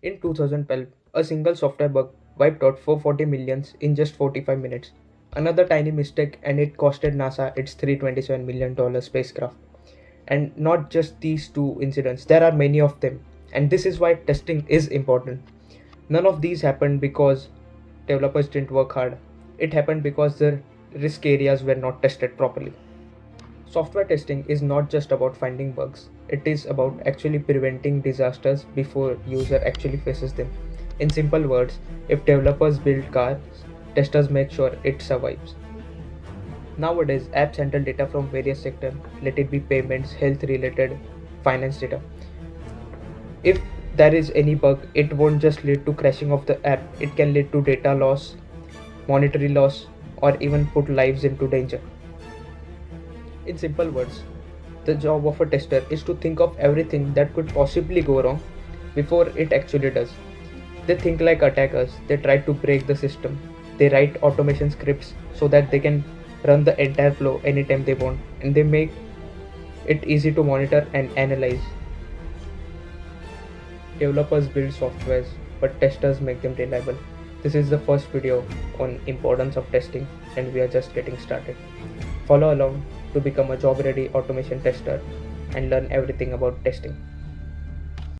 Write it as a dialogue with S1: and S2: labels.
S1: In 2012, a single software bug wiped out 440 millions in just 45 minutes. Another tiny mistake and it costed NASA its $327 million spacecraft. And not just these two incidents, there are many of them. And this is why testing is important. None of these happened because developers didn't work hard. It happened because the risk areas were not tested properly. Software testing is not just about finding bugs, it is about actually preventing disasters before user actually faces them. In simple words, if developers build cars, testers make sure it survives. Nowadays, apps handle data from various sectors, let it be payments, health related, finance data. If there is any bug, it won't just lead to crashing of the app, it can lead to data loss, monetary loss, or even put lives into danger. In simple words, the job of a tester is to think of everything that could possibly go wrong before it actually does. They think like attackers, they try to break the system. They write automation scripts so that they can run the entire flow anytime they want, and they make it easy to monitor and analyze. Developers build softwares, but testers make them reliable. This is the first video on importance of testing, and we are just getting started. Follow along to become a job-ready automation tester and learn everything about testing.